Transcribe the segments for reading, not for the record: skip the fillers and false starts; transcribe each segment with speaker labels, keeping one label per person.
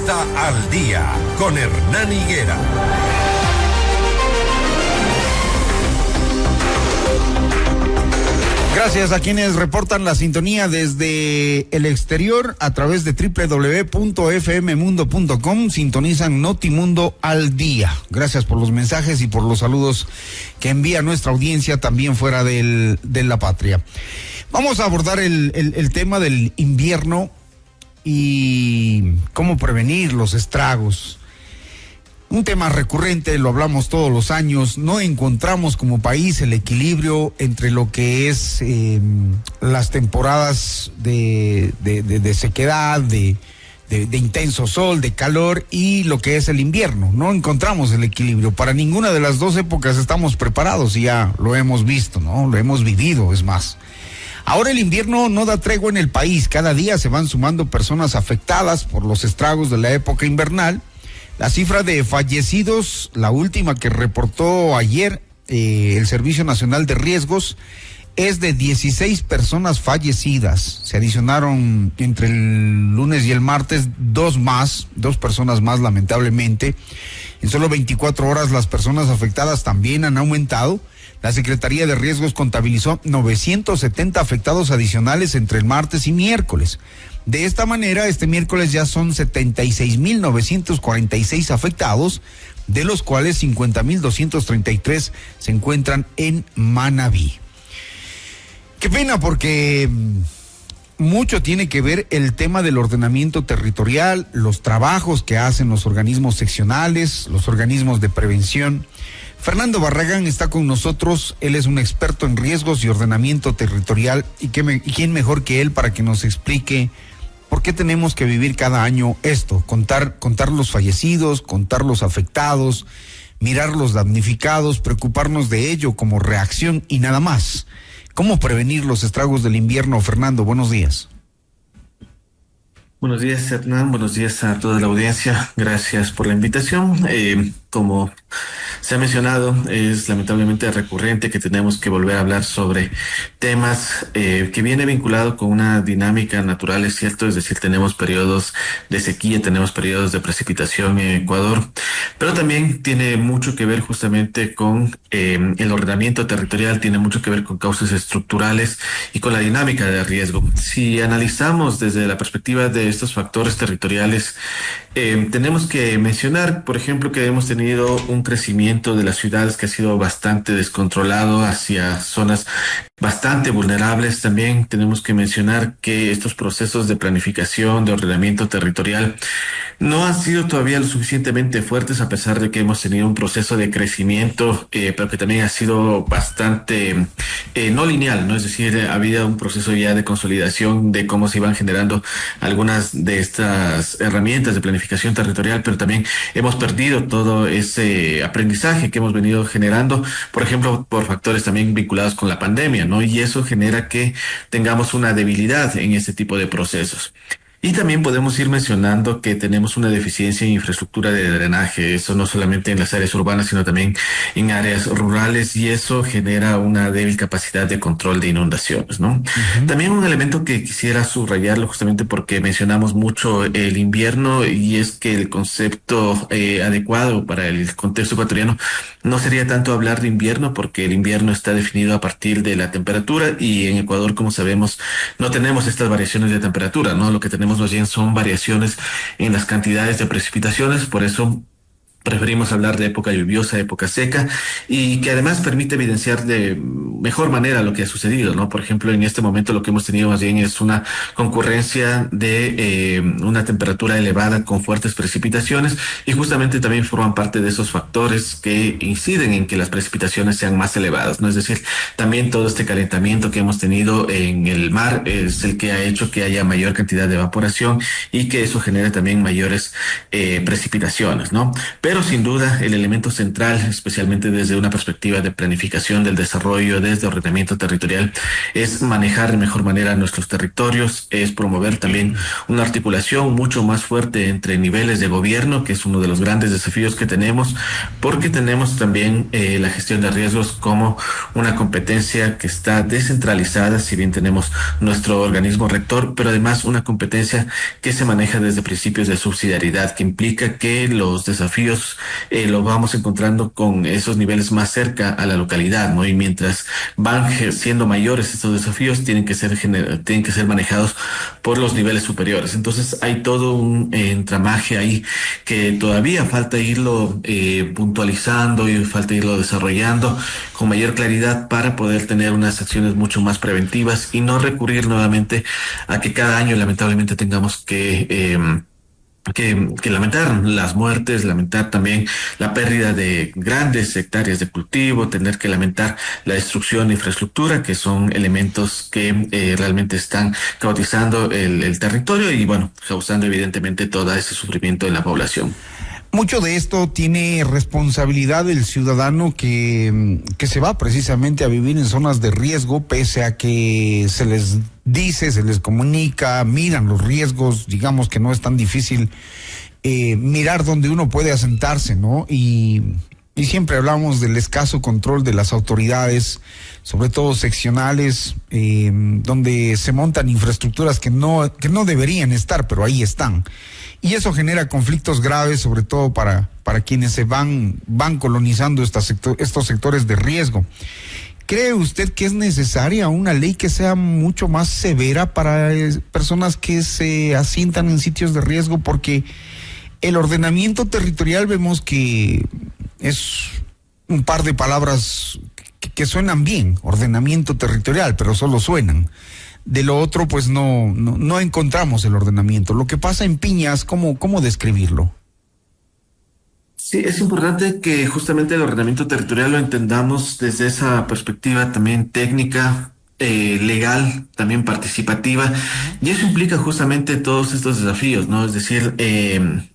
Speaker 1: Ruta al Día con Hernán Higuera.
Speaker 2: Gracias a quienes reportan la sintonía desde el exterior a través de www.fmmundo.com. Sintonizan Notimundo al Día. Gracias por los mensajes y por los saludos que envía nuestra audiencia también fuera de la patria. Vamos a abordar el tema del invierno y cómo prevenir los estragos. Un tema recurrente, lo hablamos todos los años. No encontramos como país el equilibrio entre lo que es las temporadas de sequedad, de intenso sol, de calor, y lo que es el invierno. No encontramos el equilibrio. Para ninguna de las dos épocas estamos preparados y ya lo hemos visto, ¿no? Lo hemos vivido, es más. Ahora el invierno no da tregua en el país. Cada día se van sumando personas afectadas por los estragos de la época invernal. La cifra de fallecidos, la última que reportó ayer el Servicio Nacional de Riesgos, es de 16 personas fallecidas. Se adicionaron entre el lunes y el martes dos personas más, lamentablemente. En solo 24 horas las personas afectadas también han aumentado. La Secretaría de Riesgos contabilizó 970 afectados adicionales entre el martes y miércoles. De esta manera, este miércoles ya son 76,946 afectados, de los cuales 50,233 se encuentran en Manabí. Qué pena, porque mucho tiene que ver el tema del ordenamiento territorial, los trabajos que hacen los organismos seccionales, los organismos de prevención. Fernando Barragán está con nosotros. Él es un experto en riesgos y ordenamiento territorial. ¿Y quién mejor que él para que nos explique por qué tenemos que vivir cada año esto? Contar los fallecidos, contar los afectados, mirar los damnificados, preocuparnos de ello como reacción y nada más. ¿Cómo prevenir los estragos del invierno? Fernando, buenos días.
Speaker 3: Buenos días, Hernán. Buenos días a toda la audiencia. Gracias por la invitación. Como se ha mencionado, es lamentablemente recurrente que tenemos que volver a hablar sobre temas que viene vinculado con una dinámica natural, es cierto, es decir, tenemos periodos de sequía, tenemos periodos de precipitación en Ecuador, pero también tiene mucho que ver justamente con el ordenamiento territorial, tiene mucho que ver con causas estructurales y con la dinámica de riesgo. Si analizamos desde la perspectiva de estos factores territoriales, tenemos que mencionar, por ejemplo, que hemos tenido un crecimiento de las ciudades que ha sido bastante descontrolado hacia zonas bastante vulnerables. También tenemos que mencionar que estos procesos de planificación, de ordenamiento territorial, no han sido todavía lo suficientemente fuertes, a pesar de que hemos tenido un proceso de crecimiento, pero que también ha sido bastante no lineal, ¿no? Es decir, ha habido un proceso ya de consolidación de cómo se iban generando algunas de estas herramientas de planificación territorial, pero también hemos perdido todo ese aprendizaje que hemos venido generando, por ejemplo, por factores también vinculados con la pandemia, ¿no? Y eso genera que tengamos una debilidad en este tipo de procesos. Y también podemos ir mencionando que tenemos una deficiencia en infraestructura de drenaje, eso no solamente en las áreas urbanas, sino también en áreas rurales, y eso genera una débil capacidad de control de inundaciones, ¿no? También un elemento que quisiera subrayarlo justamente porque mencionamos mucho el invierno, y es que el concepto adecuado para el contexto ecuatoriano no sería tanto hablar de invierno, porque el invierno está definido a partir de la temperatura, y en Ecuador, como sabemos, no tenemos estas variaciones de temperatura, ¿no? Lo que tenemos más bien son variaciones en las cantidades de precipitaciones, por eso preferimos hablar de época lluviosa, época seca, y que además permite evidenciar de mejor manera lo que ha sucedido, ¿no? Por ejemplo, en este momento lo que hemos tenido más bien es una concurrencia de una temperatura elevada con fuertes precipitaciones, y justamente también forman parte de esos factores que inciden en que las precipitaciones sean más elevadas, ¿no? Es decir, también todo este calentamiento que hemos tenido en el mar es el que ha hecho que haya mayor cantidad de evaporación y que eso genere también mayores precipitaciones, ¿no? Pero Pero sin duda el elemento central, especialmente desde una perspectiva de planificación del desarrollo, desde ordenamiento territorial, es manejar de mejor manera nuestros territorios, es promover también una articulación mucho más fuerte entre niveles de gobierno, que es uno de los grandes desafíos que tenemos, porque tenemos también la gestión de riesgos como una competencia que está descentralizada, si bien tenemos nuestro organismo rector, pero además una competencia que se maneja desde principios de subsidiariedad, que implica que los desafíos los vamos encontrando con esos niveles más cerca a la localidad, ¿no? Y mientras van siendo mayores estos desafíos, tienen que ser manejados por los niveles superiores. Entonces hay todo un entramaje ahí que todavía falta irlo puntualizando y falta irlo desarrollando con mayor claridad para poder tener unas acciones mucho más preventivas y no recurrir nuevamente a que cada año lamentablemente tengamos que lamentar las muertes, lamentar también la pérdida de grandes hectáreas de cultivo, tener que lamentar la destrucción de infraestructura, que son elementos que realmente están caotizando el territorio y, bueno, causando evidentemente todo ese sufrimiento en la población.
Speaker 2: Mucho de esto tiene responsabilidad del ciudadano que se va precisamente a vivir en zonas de riesgo, pese a que se les dice, se les comunica, miran los riesgos, digamos que no es tan difícil mirar dónde uno puede asentarse, ¿no? Y siempre hablamos del escaso control de las autoridades, sobre todo seccionales, donde se montan infraestructuras que no deberían estar, pero ahí están. Y eso genera conflictos graves, sobre todo para quienes se van colonizando estos sectores de riesgo. ¿Cree usted que es necesaria una ley que sea mucho más severa para personas que se asientan en sitios de riesgo? Porque el ordenamiento territorial vemos que es un par de palabras que suenan bien, ordenamiento territorial, pero solo suenan. De lo otro, pues no encontramos el ordenamiento. Lo que pasa en Piñas, ¿cómo describirlo?
Speaker 3: Sí, es importante que justamente el ordenamiento territorial lo entendamos desde esa perspectiva también técnica, legal, también participativa, y eso implica justamente todos estos desafíos, ¿no? Es decir,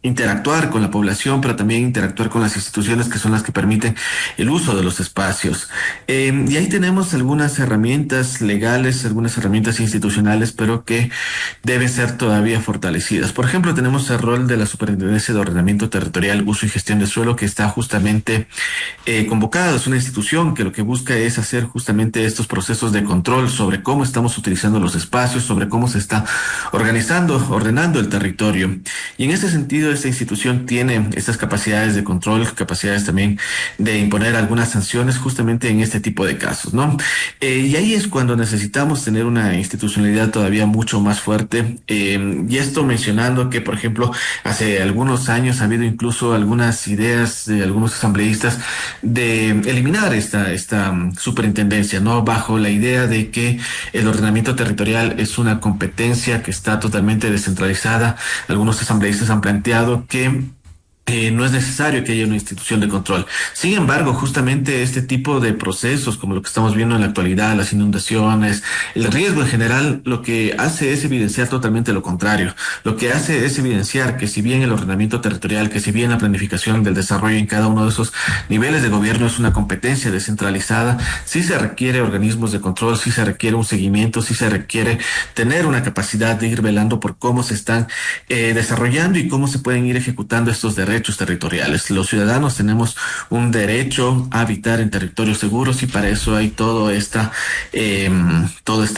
Speaker 3: interactuar con la población, pero también interactuar con las instituciones que son las que permiten el uso de los espacios. Y ahí tenemos algunas herramientas legales, algunas herramientas institucionales, pero que deben ser todavía fortalecidas. Por ejemplo, tenemos el rol de la Superintendencia de Ordenamiento Territorial, Uso y Gestión de Suelo, que está justamente convocada. Es una institución que lo que busca es hacer justamente estos procesos de control sobre cómo estamos utilizando los espacios, sobre cómo se está ordenando el territorio. Y en ese sentido, esta institución tiene estas capacidades de control, capacidades también de imponer algunas sanciones justamente en este tipo de casos, ¿no? Y ahí es cuando necesitamos tener una institucionalidad todavía mucho más fuerte. Y esto mencionando que, por ejemplo, hace algunos años ha habido incluso algunas ideas de algunos asambleístas de eliminar esta superintendencia, ¿no? Bajo la idea de que el ordenamiento territorial es una competencia que está totalmente descentralizada. Algunos asambleístas han planteado que no es necesario que haya una institución de control. Sin embargo, justamente este tipo de procesos, como lo que estamos viendo en la actualidad, las inundaciones, el riesgo en general, lo que hace es evidenciar totalmente lo contrario. Lo que hace es evidenciar que si bien el ordenamiento territorial, que si bien la planificación del desarrollo en cada uno de esos niveles de gobierno es una competencia descentralizada, sí se requiere organismos de control, sí se requiere un seguimiento, sí se requiere tener una capacidad de ir velando por cómo se están desarrollando y cómo se pueden ir ejecutando estos derechos territoriales. Los ciudadanos tenemos un derecho a habitar en territorios seguros y para eso hay toda esta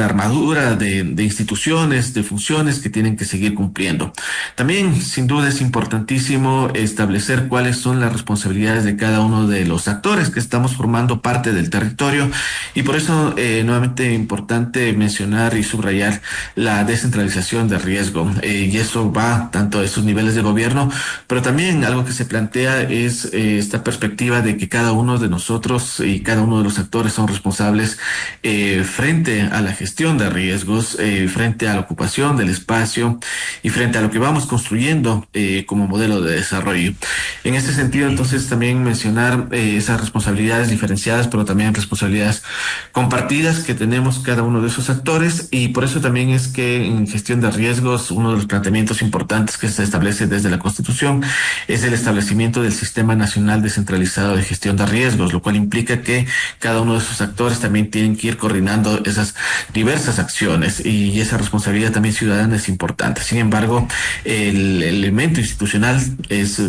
Speaker 3: armadura de instituciones, de funciones que tienen que seguir cumpliendo. También, sin duda, es importantísimo establecer cuáles son las responsabilidades de cada uno de los actores que estamos formando parte del territorio y por eso, nuevamente, importante mencionar y subrayar la descentralización de riesgo y eso va tanto a esos niveles de gobierno, pero también algo que se plantea es esta perspectiva de que cada uno de nosotros y cada uno de los actores son responsables frente a la gestión de riesgos, frente a la ocupación del espacio y frente a lo que vamos construyendo como modelo de desarrollo. En este sentido, entonces, también mencionar esas responsabilidades diferenciadas, pero también responsabilidades compartidas que tenemos cada uno de esos actores y por eso también es que en gestión de riesgos, uno de los planteamientos importantes que se establece desde la Constitución es el establecimiento del Sistema Nacional Descentralizado de Gestión de Riesgos, lo cual implica que cada uno de esos actores también tienen que ir coordinando esas diversas acciones, y esa responsabilidad también ciudadana es importante. Sin embargo, el elemento institucional es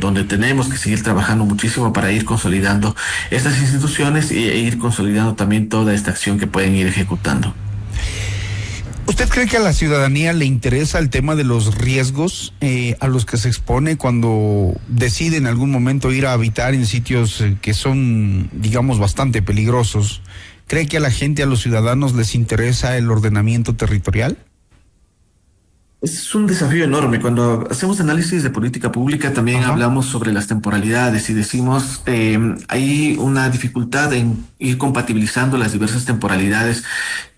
Speaker 3: donde tenemos que seguir trabajando muchísimo para ir consolidando estas instituciones e ir consolidando también toda esta acción que pueden ir ejecutando.
Speaker 2: ¿Usted cree que a la ciudadanía le interesa el tema de los riesgos a los que se expone cuando decide en algún momento ir a habitar en sitios que son, digamos, bastante peligrosos? ¿Cree que a la gente, a los ciudadanos, les interesa el ordenamiento territorial?
Speaker 3: Es un desafío enorme. Cuando hacemos análisis de política pública también hablamos sobre las temporalidades y decimos hay una dificultad en ir compatibilizando las diversas temporalidades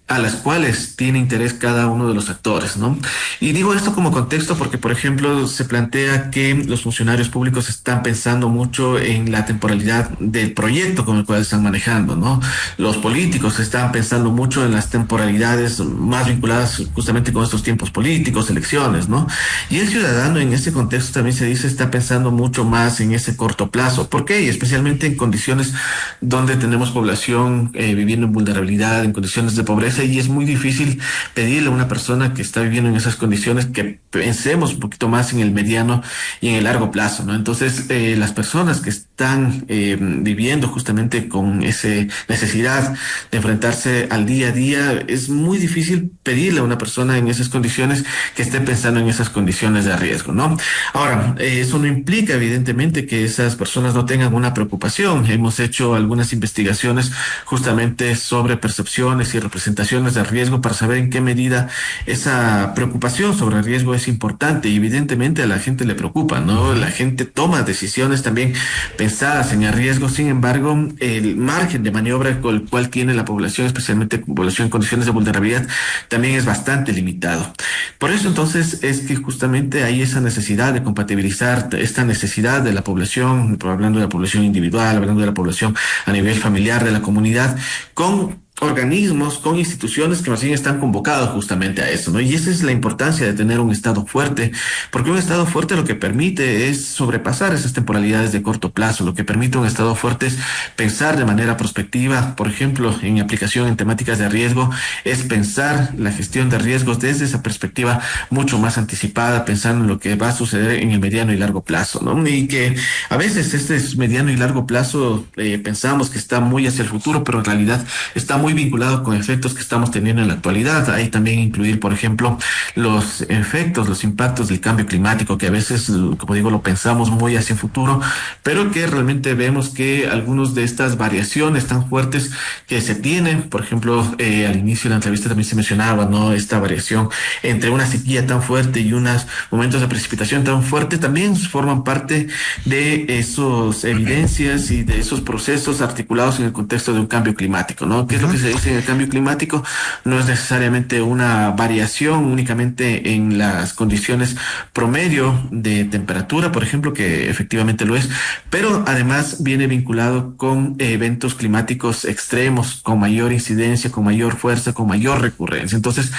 Speaker 3: a las cuales tiene interés cada uno de los actores, ¿no? Y digo esto como contexto porque, por ejemplo, se plantea que los funcionarios públicos están pensando mucho en la temporalidad del proyecto con el cual están manejando, ¿no? Los políticos están pensando mucho en las temporalidades más vinculadas justamente con estos tiempos políticos, elecciones, ¿no? Y el ciudadano en ese contexto también se dice está pensando mucho más en ese corto plazo. ¿Por qué? Y especialmente en condiciones donde tenemos población viviendo en vulnerabilidad, en condiciones de pobreza, y es muy difícil pedirle a una persona que está viviendo en esas condiciones que pensemos un poquito más en el mediano y en el largo plazo, ¿no? Entonces, las personas que están viviendo justamente con esa necesidad de enfrentarse al día a día, es muy difícil pedirle a una persona en esas condiciones que esté pensando en esas condiciones de riesgo, ¿no? Ahora, eso no implica evidentemente que esas personas no tengan una preocupación. Hemos hecho algunas investigaciones justamente sobre percepciones y representaciones de riesgo para saber en qué medida esa preocupación sobre el riesgo es importante, y evidentemente a la gente le preocupa, ¿no? La gente toma decisiones también pensadas en el riesgo. Sin embargo, el margen de maniobra con el cual tiene la población, especialmente población en condiciones de vulnerabilidad, también es bastante limitado. Por eso entonces es que justamente hay esa necesidad de compatibilizar esta necesidad de la población, hablando de la población individual, hablando de la población a nivel familiar, de la comunidad, con organismos, con instituciones que más bien están convocados justamente a eso, ¿no? Y esa es la importancia de tener un Estado fuerte, porque un Estado fuerte lo que permite es sobrepasar esas temporalidades de corto plazo. Lo que permite un Estado fuerte es pensar de manera prospectiva, por ejemplo, en aplicación en temáticas de riesgo, es pensar la gestión de riesgos desde esa perspectiva mucho más anticipada, pensando en lo que va a suceder en el mediano y largo plazo, ¿no? Y que a veces este mediano y largo plazo pensamos que está muy hacia el futuro, pero en realidad está muy vinculado con efectos que estamos teniendo en la actualidad. Hay también incluir, por ejemplo, los efectos, los impactos del cambio climático, que a veces, como digo, lo pensamos muy hacia el futuro, pero que realmente vemos que algunas de estas variaciones tan fuertes que se tienen, por ejemplo, al inicio de la entrevista también se mencionaba, ¿no? Esta variación entre una sequía tan fuerte y unos momentos de precipitación tan fuerte, también forman parte de esas evidencias y de esos procesos articulados en el contexto de un cambio climático, ¿no? ¿Qué es lo que se dice en el cambio climático? No es necesariamente una variación únicamente en las condiciones promedio de temperatura, por ejemplo, que efectivamente lo es, pero además viene vinculado con eventos climáticos extremos, con mayor incidencia, con mayor fuerza, con mayor recurrencia. Entonces,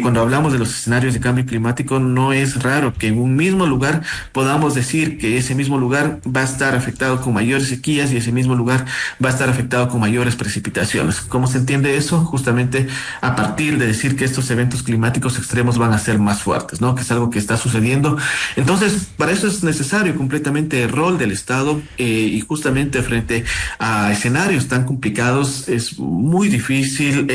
Speaker 3: cuando hablamos de los escenarios de cambio climático, no es raro que en un mismo lugar podamos decir que ese mismo lugar va a estar afectado con mayores sequías y ese mismo lugar va a estar afectado con mayores precipitaciones. ¿Cómo se entiende eso? Justamente a partir de decir que estos eventos climáticos extremos van a ser más fuertes, ¿no? Que es algo que está sucediendo. Entonces, para eso es necesario completamente el rol del Estado, y justamente frente a escenarios tan complicados es muy difícil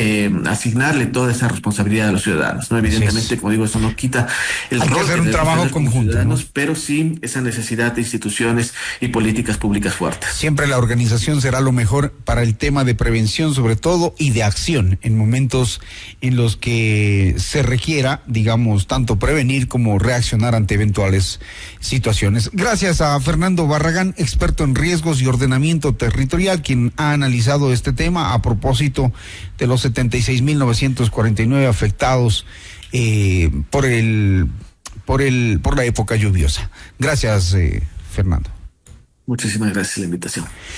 Speaker 3: asignarle toda esa responsabilidad a los ciudadanos, ¿no? Evidentemente, como digo, eso no quita el
Speaker 2: Hay
Speaker 3: rol
Speaker 2: que hacer
Speaker 3: que
Speaker 2: un
Speaker 3: deben
Speaker 2: trabajo
Speaker 3: tener como
Speaker 2: conjunto,
Speaker 3: ciudadanos,
Speaker 2: ¿no?
Speaker 3: pero sí esa necesidad de instituciones y políticas públicas fuertes.
Speaker 2: Siempre la organización será lo mejor para el tema de prevención, sobre todo, y de acción en momentos en los que se requiera, digamos, tanto prevenir como reaccionar ante eventuales situaciones. Gracias a Fernando Barragán, experto en riesgos y ordenamiento territorial, quien ha analizado este tema a propósito de los 76.949 afectados por la época lluviosa. Gracias, Fernando.
Speaker 3: Muchísimas gracias por la invitación.